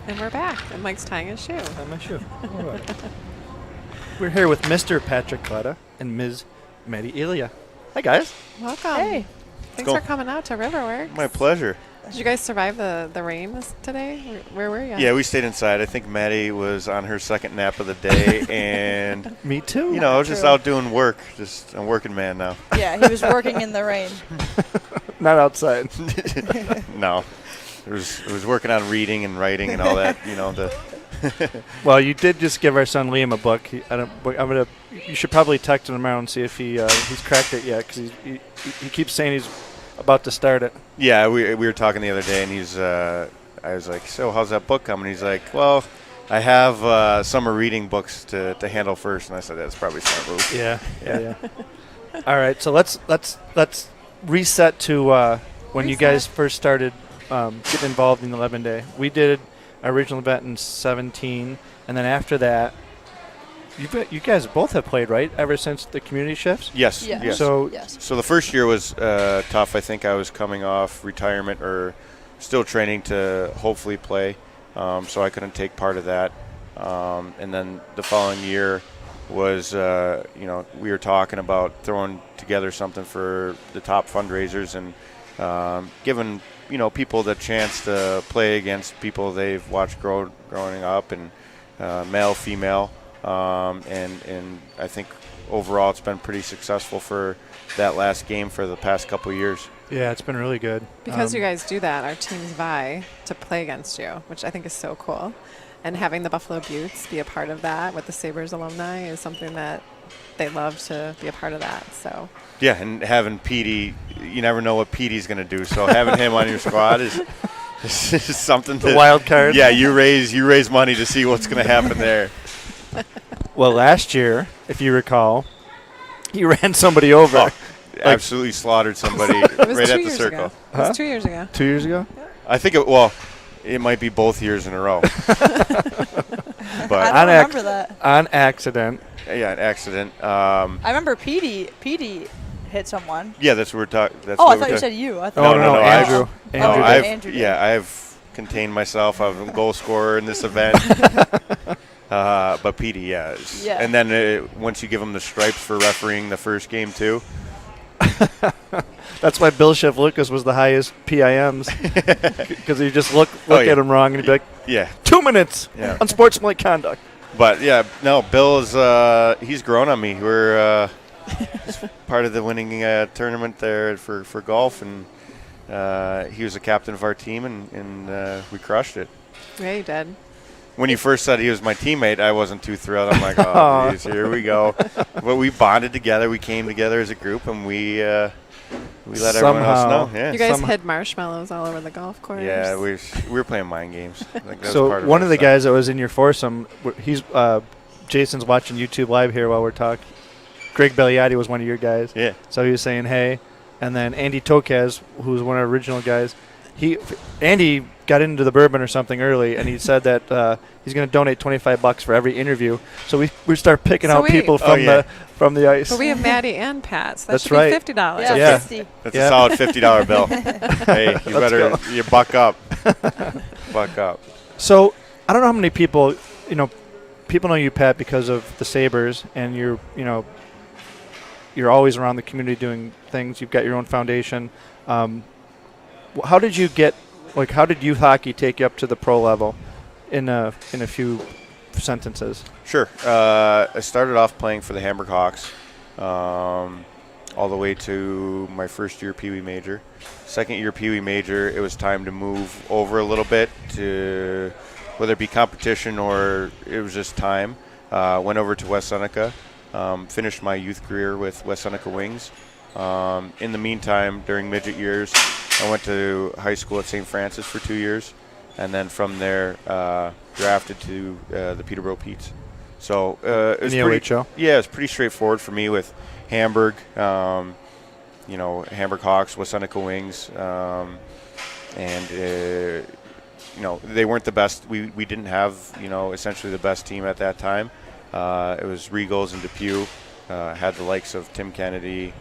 And we're back. And Mike's tying his shoe. Tying my shoe. All right. We're here with Mr. Patrick Kaleta and Ms. Maddie Elia. Hi, guys. Welcome. Hey. Thanks for coming out to Riverworks. My pleasure. Did you guys survive the rain today? Where were you? Yeah, we stayed inside. I think Maddie was on her second nap of the day, and Me too. you know, just out doing work. Just a working man now. Yeah, he was working in the rain. Not outside. No, it was working on reading and writing and all that. You know, Well, you did just give our son Liam a book. You should probably text him tomorrow and see if he's cracked it yet, because he keeps saying he's about to start it. Yeah, we were talking the other day, and I was like, so how's that book coming? He's like, well, I have summer reading books to handle first, and I said that's probably smart move. Yeah. All right, so let's reset to when you guys first started getting involved in the 11-day. We did our original event in 2017, and then after that, you guys both have played, right, ever since the community shifts? Yes. Yeah. Yes. So So the first year was tough. I think I was coming off retirement or still training to hopefully play, so I couldn't take part of that. And then the following year was, we were talking about throwing together something for the top fundraisers and giving, people the chance to play against people they've watched growing up, and male, female. And I think overall it's been pretty successful for that last game for the past couple of years. yeah, it's been really good. Because you guys do that, our teams vie to play against you, which I think is so cool. And having the Buffalo Beauts be a part of that with the Sabres alumni is something that they love to be a part of that. So Yeah, and having Petey, you never know what Petey's going to do. So having him on your squad is something. The wild card. Yeah, you raise money to see what's going to happen there. Well, last year, if you recall, he ran somebody over. Oh, absolutely slaughtered somebody it was right 2 at the years circle. ago. It was 2 years ago. 2 years ago? I think it might be both years in a row. I But don't remember that. On accident. yeah, an accident. I remember Petey hit someone. Yeah, that's what we're talking. I thought you said you. I thought No, Andrew. No, Andrew did. Andrew did. I've contained myself. I'm a goal scorer in this event. But Petey, yeah. Yeah. And then once you give him the stripes for refereeing the first game too. That's why Bill Chef Lucas was the highest PIMs, because he just look yeah. at him wrong and he'd be like, Yeah. 2 minutes, Yeah. unsportsmanlike conduct. But yeah, no, Bill is he's grown on me. We're part of the winning tournament there for golf, and he was the captain of our team, and we crushed it. Yeah, you did. When you first said he was my teammate, I wasn't too thrilled. I'm like, oh, geez, here we go. But we bonded together. We came together as a group, and we let everyone else know. Yeah. You guys hid marshmallows all over the golf course. Yeah, we were playing mind games. Like, that was So part of one our of the stuff. guys that was in your foursome, he's Jason's watching YouTube live here while we're talking. Greg Belliati was one of your guys. Yeah. So he was saying hey, and then Andy Toquez, who was one of our original guys, Andy got into the bourbon or something early, and he said that he's going to donate $25 for every interview. So we start picking out people from the ice. But we have Maddie and Pat, so that That's should right. be $50. Yeah. 50. That's a solid $50 bill. Hey, you better buck up. Buck up. So I don't know how many people know you, Pat, because of the Sabres, and you're always around the community doing things. You've got your own foundation. How did youth hockey take you up to the pro level in a few sentences? Sure. I started off playing for the Hamburg Hawks all the way to my first year Pee Wee Major. Second year Pee Wee Major, it was time to move over a little bit to whether it be competition or it was just time. Went over to West Seneca, finished my youth career with West Seneca Wings. In the meantime, during midget years, I went to high school at St. Francis for 2 years, and then from there drafted to the Peterborough Peats. So it was NWHL? Yeah, it's pretty straightforward for me with Hamburg, Hamburg Hawks, West Seneca Wings, and they weren't the best. We didn't have essentially the best team at that time. It was Regals and Depew. Had the likes of Tim Kennedy,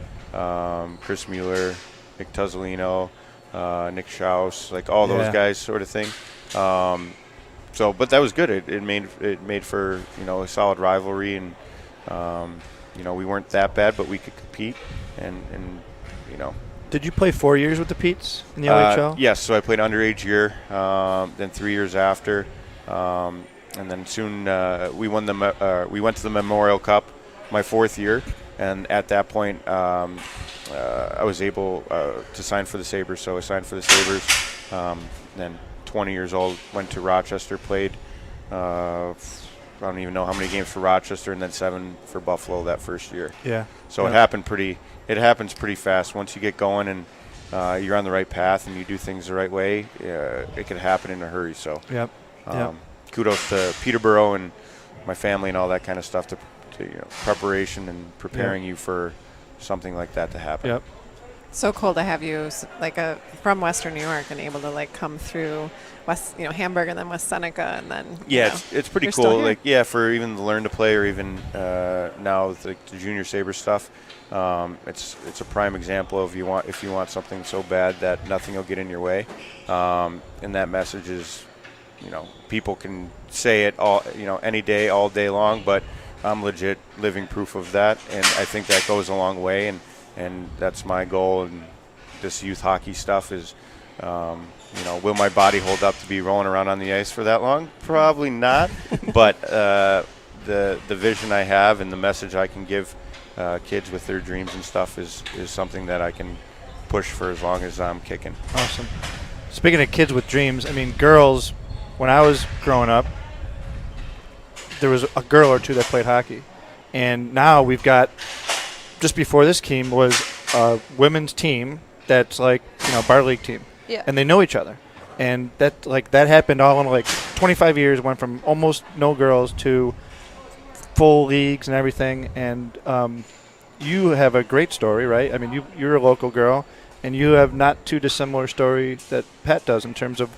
Chris Mueller, Nick Tuzzolino, Nick Schaus, like all those guys sort of thing. But that was good. It made for a solid rivalry, and we weren't that bad, but we could compete, and. Did you play 4 years with the Peets in the LHL? Yes, so I played underage year, then 3 years after, and then soon we went to the Memorial Cup my 4th year, and at that point I was able to sign for the Sabres. So I signed for the Sabres. Then 20 years old, went to Rochester, played. I don't even know how many games for Rochester, and then 7 for Buffalo that first year. Yeah. So it happens pretty fast once you get going, and you're on the right path and you do things the right way. It can happen in a hurry. So kudos to Peterborough and my family and all that kind of stuff to preparation and preparing you for something like that to happen. Yep. So cool to have you from Western New York and able to come through Hamburg and then West Seneca and then it's pretty cool. For even the learn to play or even now the junior Sabre stuff. It's a prime example of if you want something so bad that nothing will get in your way, and that message is, people can say it all, any day, all day long, but I'm legit living proof of that, and I think that goes a long way, and that's my goal. And this youth hockey stuff is, will my body hold up to be rolling around on the ice for that long? Probably not, but the vision I have and the message I can give kids with their dreams and stuff is something that I can push for as long as I'm kicking. Awesome. Speaking of kids with dreams, girls, when I was growing up, there was a girl or two that played hockey. And now we've got, just before this team was a women's team that's bar league team. Yeah. And they know each other. And that happened all in 25 years, went from almost no girls to full leagues and everything. And you have a great story, right? You're a local girl, and you have not too dissimilar story that Pat does in terms of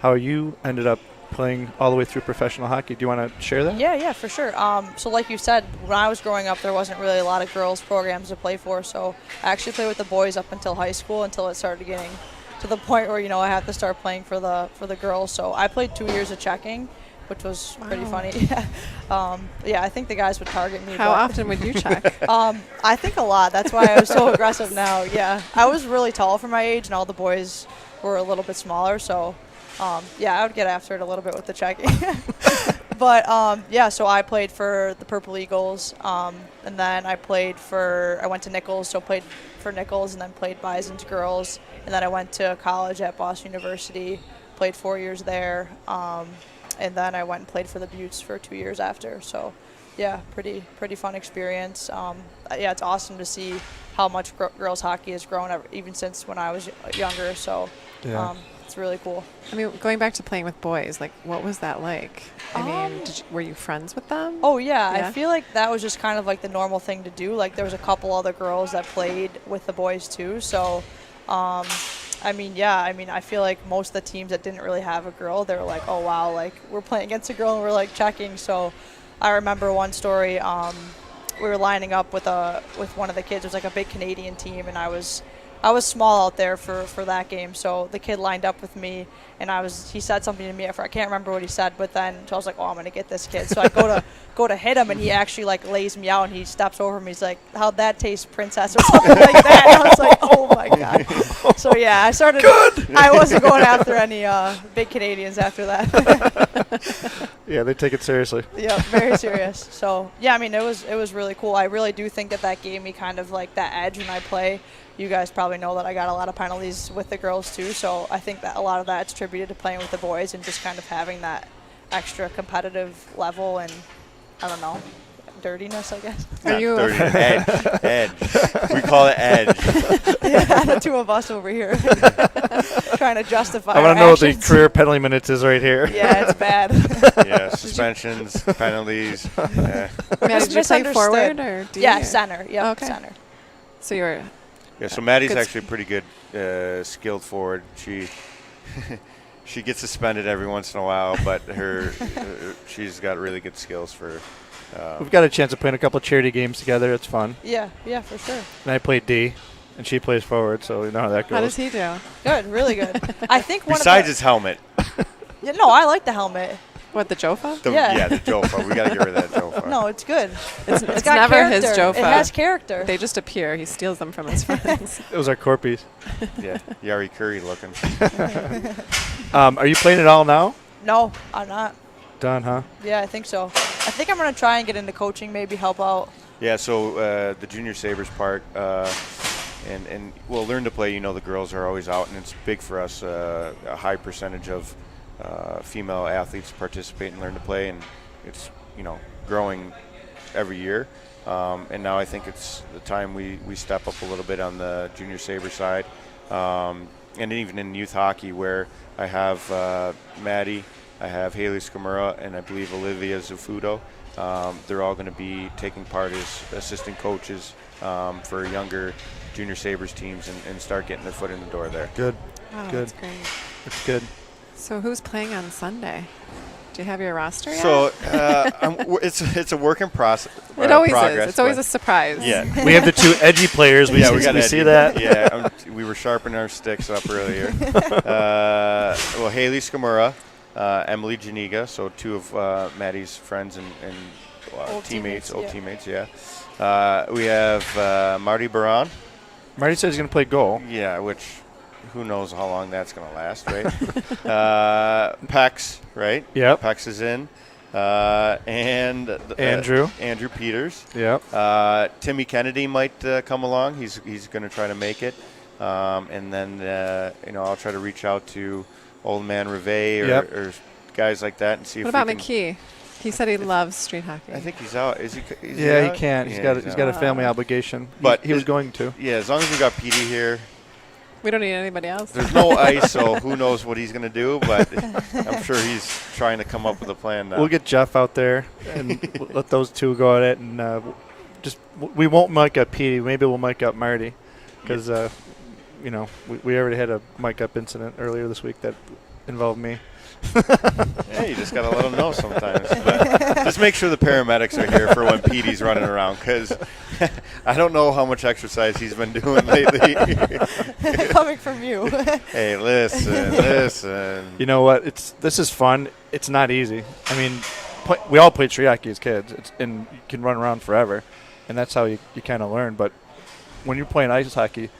how you ended up playing all the way through professional hockey. Do you want to share that? Yeah, for sure. So like you said, when I was growing up, there wasn't really a lot of girls programs to play for. So I actually played with the boys up until high school, until it started getting to the point where, I had to start playing for the girls. So I played 2 years of checking, which was pretty funny. I think the guys would target me. How often would you check? I think a lot. That's why I was so aggressive now. Yeah, I was really tall for my age, and all the boys were a little bit smaller. So, I would get after it a little bit with the checking. But, so I played for the Purple Eagles, and then I went to Nichols, so played for Nichols, and then played Bison's girls, and then I went to college at Boston University, played 4 years there, and then I went and played for the Beauts for 2 years after. So, pretty fun experience. It's awesome to see how much girls hockey has grown even since when I was younger. So, it's really cool. Going back to playing with boys, what was that like? Were you friends with them? Oh, yeah. I feel like that was just kind of the normal thing to do. There was a couple other girls that played with the boys too. So, I feel like most of the teams that didn't really have a girl, they were like, oh, wow, we're playing against a girl and we're checking. So I remember one story, we were lining up with one of the kids. It was a big Canadian team, and I was small out there for that game. So the kid lined up with me, and he said something to me. I can't remember what he said, but then so I was like, oh, I'm going to get this kid. So I go to hit him, and he actually lays me out, and he steps over me. He's like, how'd that taste, princess, or something like that. And I was like, oh my God. So I started. Good. I wasn't going after any big Canadians after that. Yeah, they take it seriously. Yeah, very serious. So it was really cool. I really do think that gave me kind of that edge when I play. You guys probably know that I got a lot of penalties with the girls too, so I think that a lot of that's attributed to playing with the boys and just kind of having that extra competitive level and, I don't know, dirtiness, I guess. Are you edge? We call it edge. Yeah, the two of us over here trying to justify I want to know what the career penalty minutes is right here. Yeah, it's bad. Yeah, suspensions, penalties. Yeah. Did you play forward or D? Yeah, center. Yeah, okay. Center. So you were... Yeah, so Maddie's actually pretty good, skilled forward. She gets suspended every once in a while, but she's got really good skills for. We've got a chance of playing a couple of charity games together. It's fun. Yeah, for sure. And I play D, and she plays forward, so you know how that goes. How does he do? Good, really good. I think besides his helmet. Yeah, no, I like the helmet. What, the Jofa? Yeah. The Jofa. We got to get rid of that Jofa. No, it's good. It's got never character. his Jofa. It has character. They just appear. He steals them from his friends. Those are Corpies. Yeah, Yari Curry looking. Are you playing it all now? No, I'm not. Done, huh? Yeah, I think so. I think I'm going to try and get into coaching, maybe help out. Yeah, so the junior Sabres part, and well, learn to play. You know, the girls are always out, and it's big for us. A high percentage of female athletes participate and learn to play, and it's growing every year. And now I think it's the time we step up a little bit on the junior Sabre side, and even in youth hockey where I have Maddie, I have Haley Skamura, and I believe Olivia Zafudo. They're all going to be taking part as assistant coaches for younger junior Sabres teams and start getting their foot in the door there. Good. Wow, Good. that's great. That's good. So who's playing on Sunday? Do you have your roster yet? So it's a work in process. It always progress, is. It's always but a surprise. Yeah. We have the two edgy players. We see that. Yeah, we were sharpening our sticks up earlier. Well, Haley Skamura, Emily Janiga, so two of Maddie's friends and Old teammates. yeah. We have Marty Baran. Marty said he's going to play goal. Yeah, which who knows how long that's going to last, right? Pex, right? Yep. Pex is in. And Andrew Peters. Yep. Timmy Kennedy might come along. He's going to try to make it. And then I'll try to reach out to Old Man Rivet or guys like that and see What if about we can. McKee? He said he loves street hockey. I think he's out. Is he? He out? can't. He's got a family obligation. But he was going to. Yeah, as long as we got Petey here. We don't need anybody else. There's no ice, so who knows what he's going to do, but I'm sure he's trying to come up with a plan now. We'll get Jeff out there and let those two go at it, and we won't mic up Petey. Maybe we'll mic up Marty because, we already had a mic up incident earlier this week that involved me. Yeah, you just got to let them know sometimes. But just make sure the paramedics are here for when Petey's running around because I don't know how much exercise he's been doing lately. Coming from you. Hey, listen. You know what? This is fun. It's not easy. I mean, we all played street hockey as kids, and you can run around forever, and that's how you kind of learn. But when you're playing ice hockey,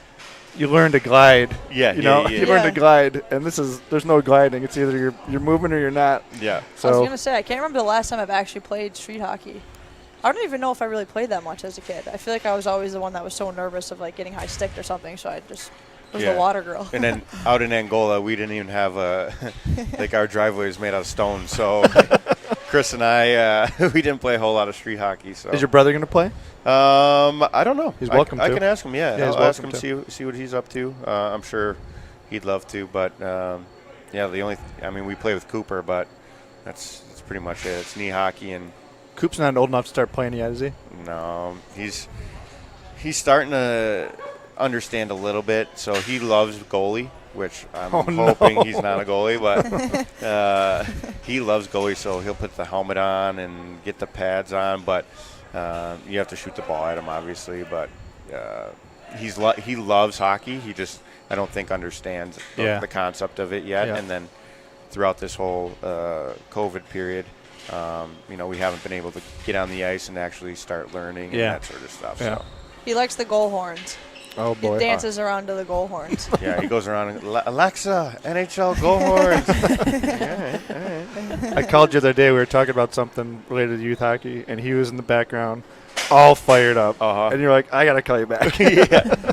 you learn to glide. Yeah, you learn to glide, and there's no gliding. It's either you're moving or you're not. Yeah. So I was gonna say I can't remember the last time I've actually played street hockey. I don't even know if I really played that much as a kid. I feel like I was always the one that was so nervous of like getting high sticked or something, so I just was the water girl. And then out in Angola, we didn't even have our driveway is made out of stone. So Chris and I, we didn't play a whole lot of street hockey. So is your brother going to play? I don't know. He's welcome to. I can ask him. Yeah, he's I'll ask him to see what he's up to. I'm sure he'd love to, but we play with Cooper, but that's pretty much it. It's knee hockey and. Coop's not old enough to start playing yet, is he? No, he's starting to understand a little bit. So he loves goalie, which I'm hoping he's not a goalie, but he loves goalie. So he'll put the helmet on and get the pads on, but you have to shoot the ball at him, obviously. But he loves hockey. He just I don't think understands the concept of it yet. Yeah. And then throughout this whole COVID period. We haven't been able to get on the ice and actually start learning and that sort of stuff. Yeah. So. He likes the goal horns. Oh, boy. He dances around to the goal horns. Yeah, he goes around and, Alexa, NHL goal horns. All right. I called you the other day. We were talking about something related to youth hockey, and he was in the background all fired up. Uh-huh. And you're like, I got to call you back.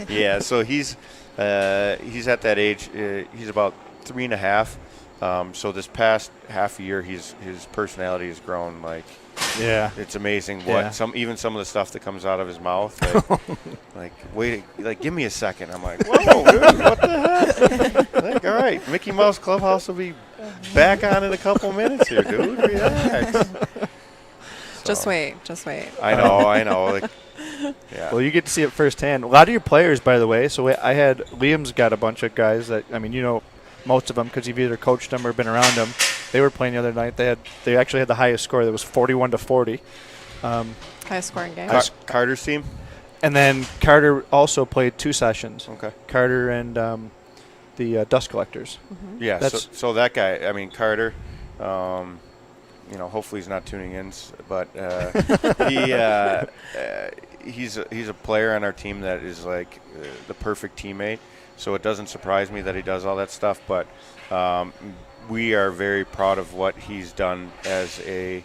Yeah, so he's at that age. He's about 3.5. So this past half a year, his personality has grown. Like, it's amazing what some of the stuff that comes out of his mouth. Like, give me a second. I'm like, whoa, dude, what the heck? Like, all right, Mickey Mouse Clubhouse will be back on in a couple minutes here, dude. Relax. Just wait. I know. Like, yeah. Well, you get to see it firsthand. A lot of your players, by the way. So Liam's got a bunch of guys that most of them because you've either coached them or been around them. They were playing the other night. They actually had the highest score. That was 41-40. Highest scoring game. Carter's team. And then Carter also played 2 sessions. Okay. Carter and the Dust Collectors. Mm-hmm. Yeah. So that guy. Carter. hopefully he's not tuning in, but he's a player on our team that is like the perfect teammate. So it doesn't surprise me that he does all that stuff, but we are very proud of what he's done as a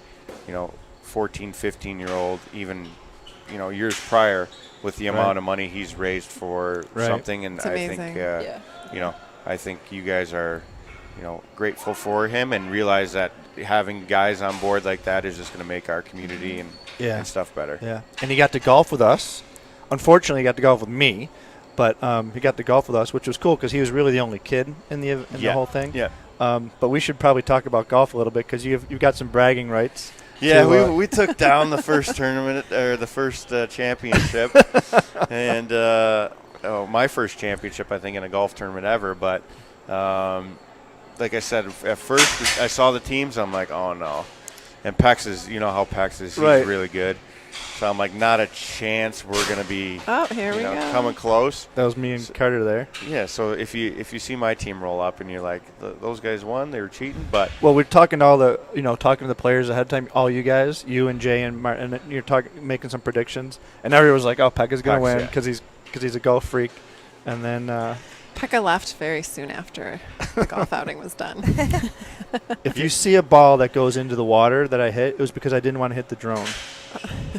14, 15-year-old, even years prior, with the amount of money he's raised for something. And it's I amazing. think I think you guys are grateful for him and realize that having guys on board like that is just going to make our community and stuff better. Yeah, and he got to golf with us. Unfortunately, he got to golf with me, but he got to golf with us, which was cool because he was really the only kid in the whole thing. Yeah. But we should probably talk about golf a little bit because you've got some bragging rights. Yeah, we took down the first tournament or the first championship, and my first championship I think in a golf tournament ever. But like I said, at first I saw the teams, I'm like, oh no. And Pex is, how Pex is, he's really good. So I'm like, not a chance we're going to be coming close. That was me and Carter there. Yeah, so if you see my team roll up and you're like, those guys won, they were cheating, but well, we're talking to all the talking to the players ahead of time, all you guys, you and Jay and Martin, and you're making some predictions, and everyone was like, oh, Peck is going to win because he's a golf freak, and then Pekka left very soon after the golf outing was done. If you see a ball that goes into the water that I hit, it was because I didn't want to hit the drone.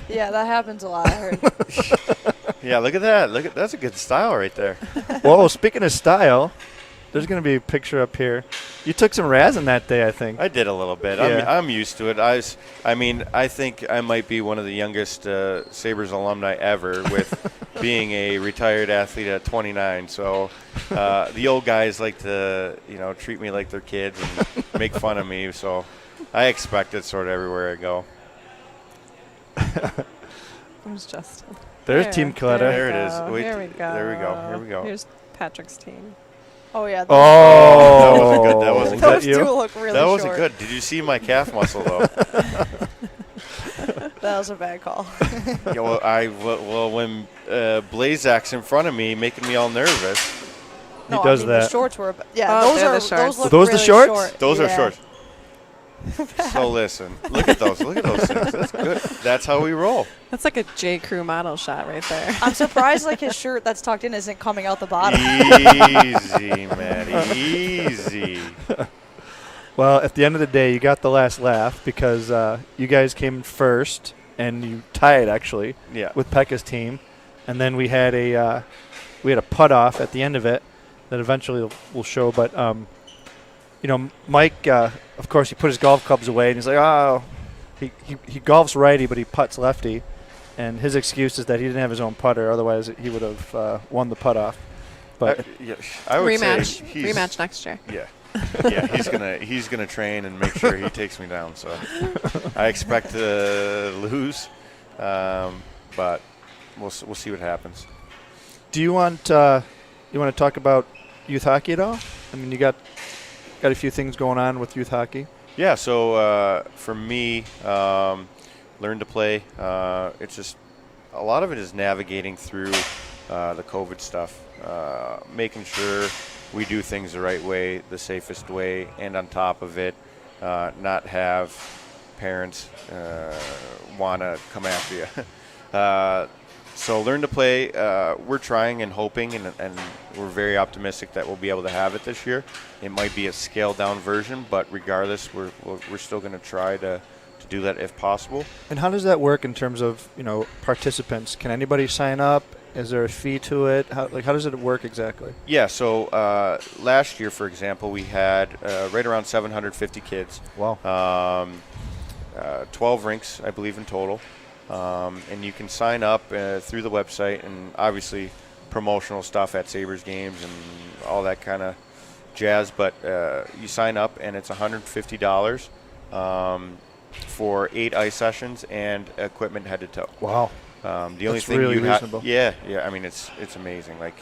Yeah, that happens a lot, I heard. Yeah, look at that. That's a good style right there. Well, speaking of style, there's going to be a picture up here. You took some razzing that day, I think. I did a little bit. Yeah. I'm used to it. I think I might be one of the youngest Sabres alumni ever with being a retired athlete at 29. So the old guys like to, treat me like they're kids and make fun of me. So I expect it sort of everywhere I go. Where's Justin? There's Team Kaleta. There it is. Wait, Here we go. Here we go. Here's Patrick's team. Oh, yeah. That wasn't good. That wasn't Those good. two look really That short. wasn't good. Did you see my calf muscle, though? That was a bad call. Yeah, when Blazak's in front of me, making me all nervous. No, does I mean, that. The shorts were. Yeah, Oh, those they're are the shorts. those look Those the really shorts? short. Those are Yeah. shorts. So listen, look at those. Look at those things. That's good. That's how we roll. That's like a J. Crew model shot right there. I'm surprised his shirt that's tucked in isn't coming out the bottom. Easy, man. Easy. Well, at the end of the day, you got the last laugh because you guys came first and you tied actually with Pekka's team, and then we had a putt off at the end of it that eventually we'll show. But Mike, of course, he put his golf clubs away and he's like, oh, he golfs righty, but he putts lefty, and his excuse is that he didn't have his own putter. Otherwise, he would have won the putt off. But I would rematch, say rematch next year. Yeah, he's gonna train and make sure he takes me down. So I expect to lose, but we'll see what happens. Do you want to talk about youth hockey at all? I mean, you got a few things going on with youth hockey. Yeah. So for me, learn to play. It's just a lot of it is navigating through the COVID stuff, making sure we do things the right way, the safest way, and on top of it, not have parents want to come after you. So learn to play. We're trying and hoping, and we're very optimistic that we'll be able to have it this year. It might be a scaled-down version, but regardless, we're still going to try to do that if possible. And how does that work in terms of participants? Can anybody sign up? Is there a fee to it? How does it work exactly? Yeah. So last year, for example, we had right around 750 kids. Wow. 12 rinks, I believe, in total. And you can sign up through the website, and obviously promotional stuff at Sabres games and all that kind of jazz. But you sign up, and it's $150 for 8 ice sessions and equipment head to toe. Wow. The only That's thing really you reasonable. yeah. I mean, it's amazing. Like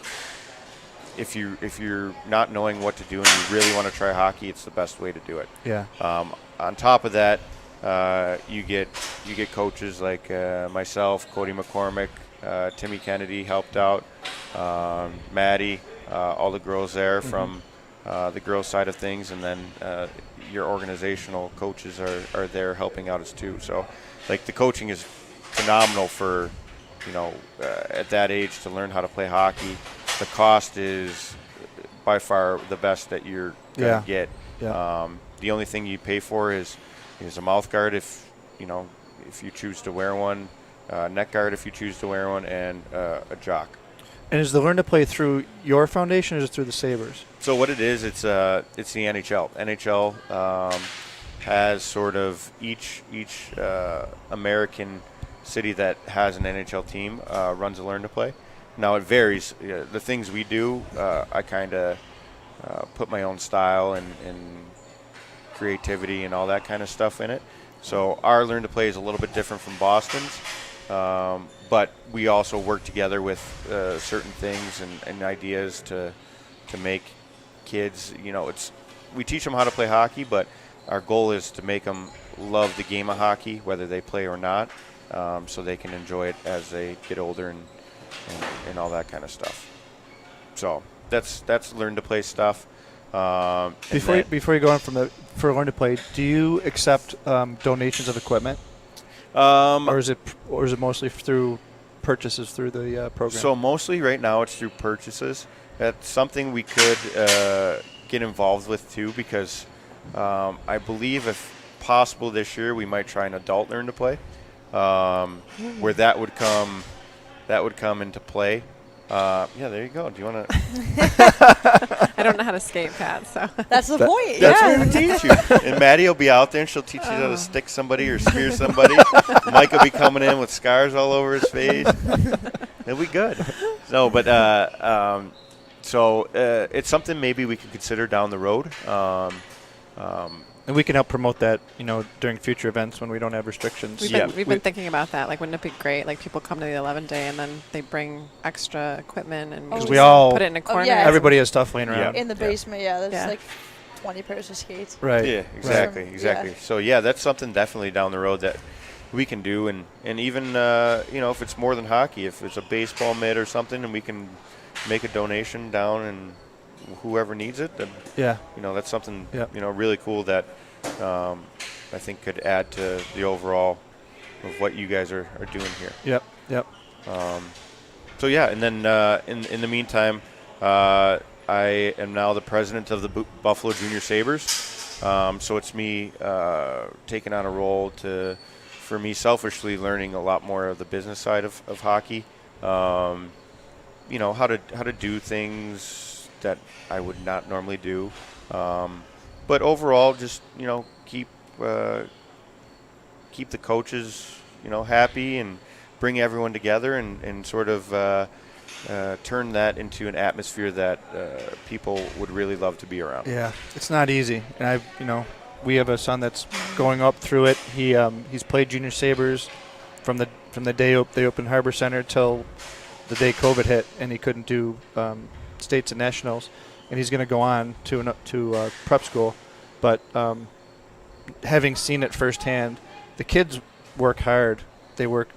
if you're not knowing what to do and you really want to try hockey, it's the best way to do it. Yeah. On top of that, you get coaches like myself, Cody McCormick, Timmy Kennedy helped out, Maddie, all the girls there from the girls' side of things, and then your organizational coaches are there helping out as too. So, like, the coaching is phenomenal for, at that age to learn how to play hockey. The cost is by far the best that you're going to get. Yeah. The only thing you pay for is a mouth guard if you choose to wear one, neck guard if you choose to wear one, and a jock. And is the Learn to Play through your foundation or is it through the Sabres? So what it is, it's the NHL. NHL has sort of each American city that has an NHL team runs a Learn to Play. Now it varies. The things we do, I kind of put my own style and creativity and all that kind of stuff in it. So our Learn to Play is a little bit different from Boston's, but we also work together with certain things and ideas to make kids. We teach them how to play hockey, but our goal is to make them love the game of hockey, whether they play or not, so they can enjoy it as they get older and all that kind of stuff. So that's Learn to Play stuff. Before you go on for Learn to Play, do you accept donations of equipment, or is it mostly through purchases through the program? So mostly right now it's through purchases. That's something we could get involved with too, because I believe if possible this year we might try an adult Learn to Play, where that would come into play. Yeah, there you go. Do you want to? I don't know how to skate, Pat. So That's the point. That's yeah. what we teach you. And Maddie will be out there, and she'll teach you how to stick somebody or spear somebody. Mike will be coming in with scars all over his face. It'll be good. No, but it's something maybe we could consider down the road. And we can help promote that, during future events when we don't have restrictions. We've been thinking about that. Like, wouldn't it be great? Like, people come to the 11 day and then they bring extra equipment and Because just we all put it in a corner. yeah. everybody has stuff laying around. In the basement, there's Yeah. like 20 pairs of skates. Right. Yeah, exactly, Right. exactly. Yeah. So yeah, that's something definitely down the road that we can do, and even if it's more than hockey, if it's a baseball mitt or something, and we can make a donation down, and whoever needs it, then Yeah. that's something Yep. really cool that I think could add to the overall of what you guys are doing here. Yep. So yeah, and then in the meantime, I am now the president of the Buffalo Junior Sabres. So it's me taking on a role for me selfishly learning a lot more of the business side of hockey. How to do things that I would not normally do. But overall, just keep the coaches happy and bring everyone together and sort of turn that into an atmosphere that people would really love to be around. Yeah, it's not easy, and we have a son that's going up through it. He's played Junior Sabres from the day they opened Harbor Center till the day COVID hit, and he couldn't do states and nationals, and he's going to go on to prep school. But having seen it firsthand, the kids work hard. They work.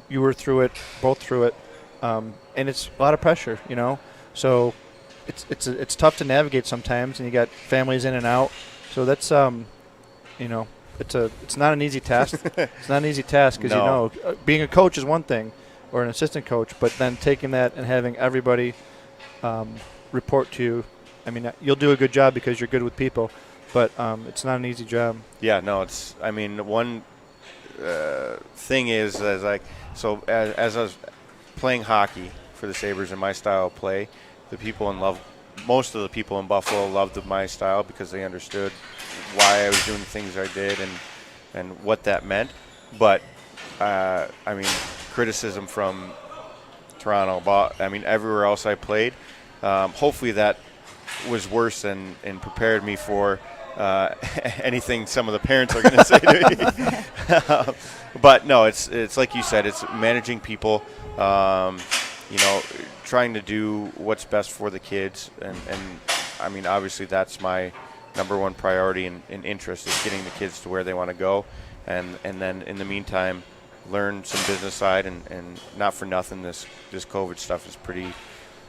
You were through it, both through it, and it's a lot of pressure, So it's tough to navigate sometimes, and you got families in and out. So that's it's not an easy task. It's not an easy task because No. being a coach is one thing, or an assistant coach, but then taking that and having everybody report to you. I mean, you'll do a good job because you're good with people, but it's not an easy job. Yeah, no, it's. I mean, one thing is as I was playing hockey for the Sabres in my style of play, most of the people in Buffalo loved my style because they understood why I was doing the things I did and what that meant. But I mean, criticism from Toronto, everywhere else I played. Hopefully that was worse and prepared me for anything some of the parents are going to say to me. But no, it's like you said, it's managing people, trying to do what's best for the kids. And I mean, obviously that's my number one priority and interest is getting the kids to where they want to go. And then in the meantime, learn some business side and not for nothing, this COVID stuff is pretty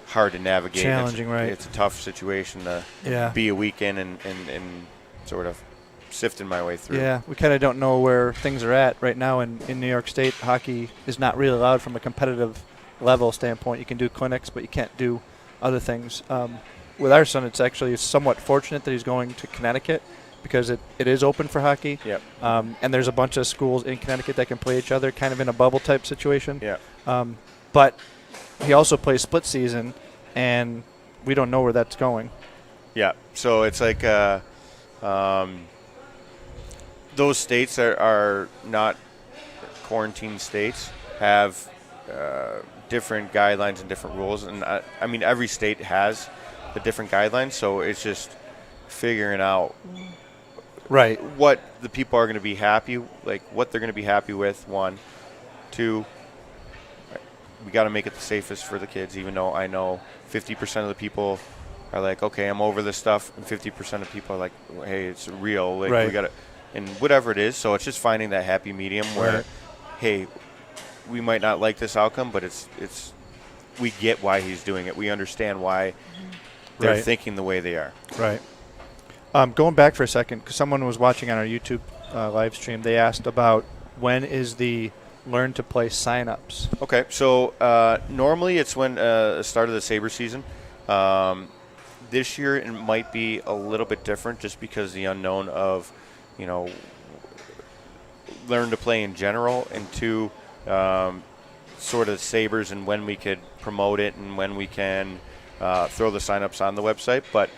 hard to navigate. Challenging, right? It's a tough situation to Yeah. be a weekend and sort of sifting my way through. Yeah, we kind of don't know where things are at right now in New York State. Hockey is not really allowed from a competitive level standpoint. You can do clinics, but you can't do other things. With our son, it's actually somewhat fortunate that he's going to Connecticut because it is open for hockey. Yep. And there's a bunch of schools in Connecticut that can play each other, kind of in a bubble type situation. Yeah. But he also plays split season, and we don't know where that's going. Yeah. So it's like those states are not quarantine states have different guidelines and different rules. And I mean, every state has the different guidelines. So it's just figuring out Right. what the people are going to be happy, like what they're going to be happy with. 1, 2, we got to make it the safest for the kids, even though I know 50% of the people are like, okay, I'm over this stuff. And 50% of people are like, hey, it's real. Like, Right. we got to, and whatever it is. So it's just finding that happy medium where, Right. hey, we might not like this outcome, but it's we get why he's doing it. We understand why they're Right. thinking the way they are. Right. Going back for a second, because someone was watching on our YouTube live stream, they asked about when is the Learn to Play sign-ups. Okay, so normally it's when the start of the Sabres season. This year it might be a little bit different just because the unknown of, Learn to Play in general, and 2, sort of Sabres and when we could promote it and when we can throw the sign-ups on the website. But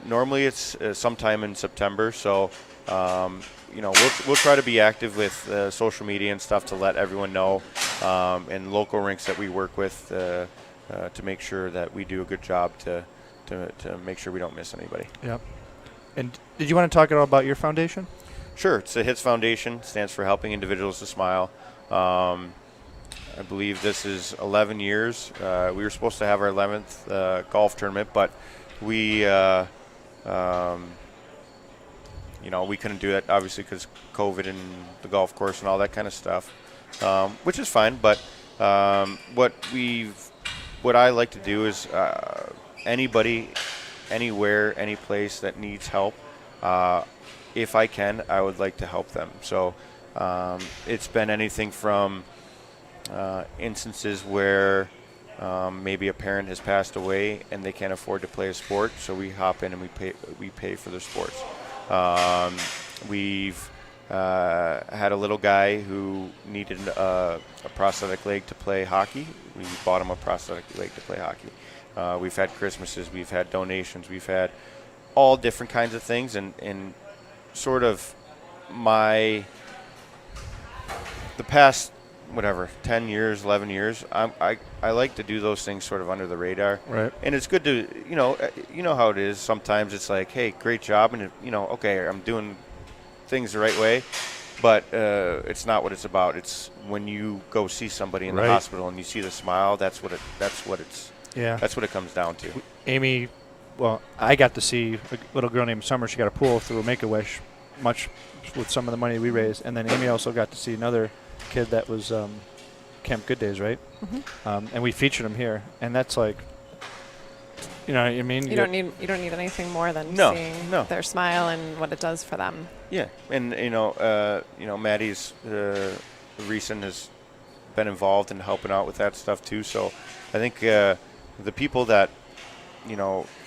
normally it's sometime in September, so we'll try to be active with social media and stuff to let everyone know, and local rinks that we work with to make sure that we do a good job to make sure we don't miss anybody. Yep. And did you want to talk at all about your foundation? Sure. It's the HITS Foundation. Stands for Helping Individuals to Smile. I believe this is 11 years. We were supposed to have our 11th golf tournament, but we we couldn't do that, obviously, because COVID and the golf course and all that kind of stuff, which is fine. But what I like to do is anybody, anywhere, any place that needs help, if I can, I would like to help them. So it's been anything from instances where maybe a parent has passed away and they can't afford to play a sport, so we hop in and we pay for their sports. We've had a little guy who needed a prosthetic leg to play hockey. We bought him a prosthetic leg to play hockey. We've had Christmases, we've had donations, we've had all different kinds of things, and sort of the past 10 years, 11 years, I like to do those things sort of under the radar. Right. And it's good to, you know how it is. Sometimes it's like, hey, great job, and okay, I'm doing things the right way, but it's not what it's about. It's when you go see somebody in the hospital and you see the smile. That's what it comes down to. Amy, well, I got to see a little girl named Summer. She got a pool through a Make-A-Wish, much with some of the money we raised, and then Amy also got to see another kid that was Camp Good Days, right? Mm-hmm. And we featured him here, and that's like, you know what I mean? You don't need anything more than seeing their smile and what it does for them. Yeah, and Maddie's recent has been involved in helping out with that stuff too. So I think the people that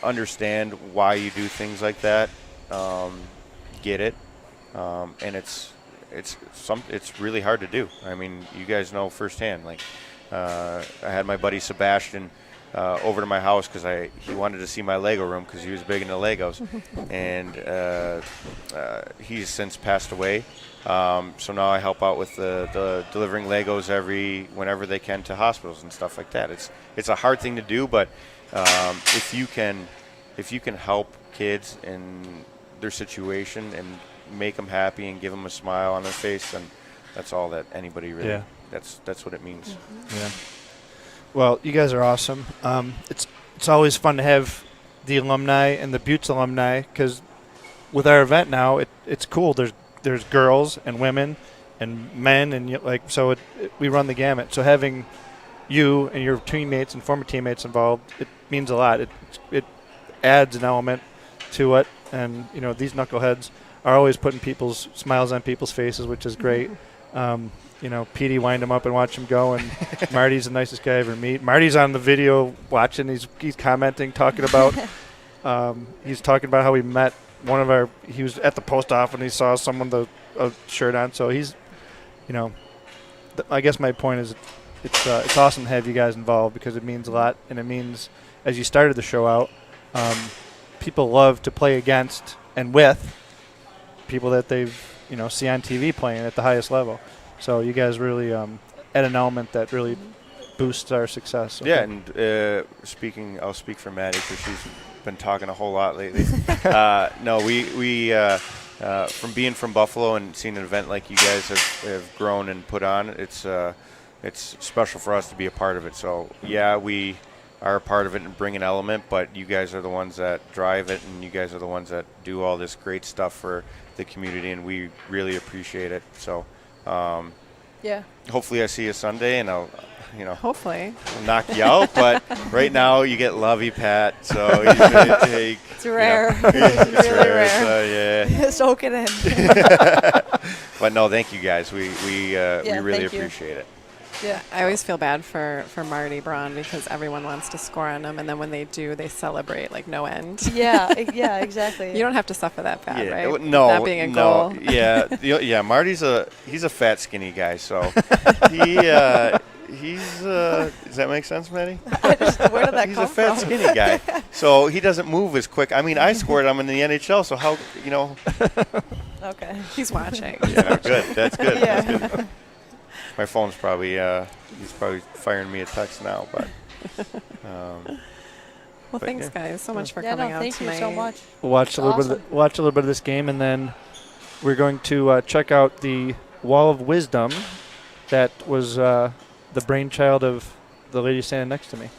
understand why you do things like that get it, and it's really hard to do. I mean, you guys know firsthand. Like, I had my buddy Sebastian over to my house because he wanted to see my Lego room because he was big into Legos, and he's since passed away. So now I help out with the delivering Legos whenever they can to hospitals and stuff like that. It's a hard thing to do, but if you can help kids in their situation and make them happy and give them a smile on their face, then that's all that anybody really. Yeah. That's what it means. Mm-hmm. Yeah. Well, you guys are awesome. It's always fun to have the alumni and the Buttes alumni because with our event now, it's cool. There's girls and women and men and so we run the gamut. So having you and your teammates and former teammates involved, it means a lot. It adds an element to it, and these knuckleheads are always putting people's smiles on people's faces, which is great. Petey wind him up and watch him go, and Marty's the nicest guy I ever meet. Marty's on the video watching. He's commenting, talking about. He's talking about how he met he was at the post office and he saw someone with a shirt on. So he's, I guess my point is, it's awesome to have you guys involved because it means a lot, and it means, as you started the show out, people love to play against and with people that they've see on TV playing at the highest level. So you guys really add an element that really boosts our success. Yeah, and I'll speak for Maddie because she's been talking a whole lot lately. No, we from being from Buffalo and seeing an event like you guys have grown and put on, it's special for us to be a part of it. So yeah, we are a part of it and bring an element, but you guys are the ones that drive it, and you guys are the ones that do all this great stuff for the community, and we really appreciate it. So yeah, hopefully I see you Sunday, and I'll hopefully knock you out. But right now you get lovey Pat, so it's rare. It's really rare. So yeah, soak it in. But no, thank you guys. We really you. appreciate it. Yeah, I always feel bad for Marty Braun because everyone wants to score on him, and then when they do, they celebrate like no end. Yeah, exactly. You don't have to suffer that bad, Yeah, right? no, That being a goal. Yeah. Marty's he's a fat, skinny guy, so he's. Does that make sense, Maddie? Where did that He's come a fat, from? skinny guy, so he doesn't move as quick. I mean, I scored. I'm in the NHL, so how Okay. He's watching. Yeah, good. That's good. Yeah. That's good. My phone's probably he's probably firing me a text now, but. Well, thanks, guys, so much for Yeah, coming no, out thank tonight. you so much. We'll watch a little bit of this game, and then we're going to check out the Wall of Wisdom that was the brainchild of the lady standing next to me.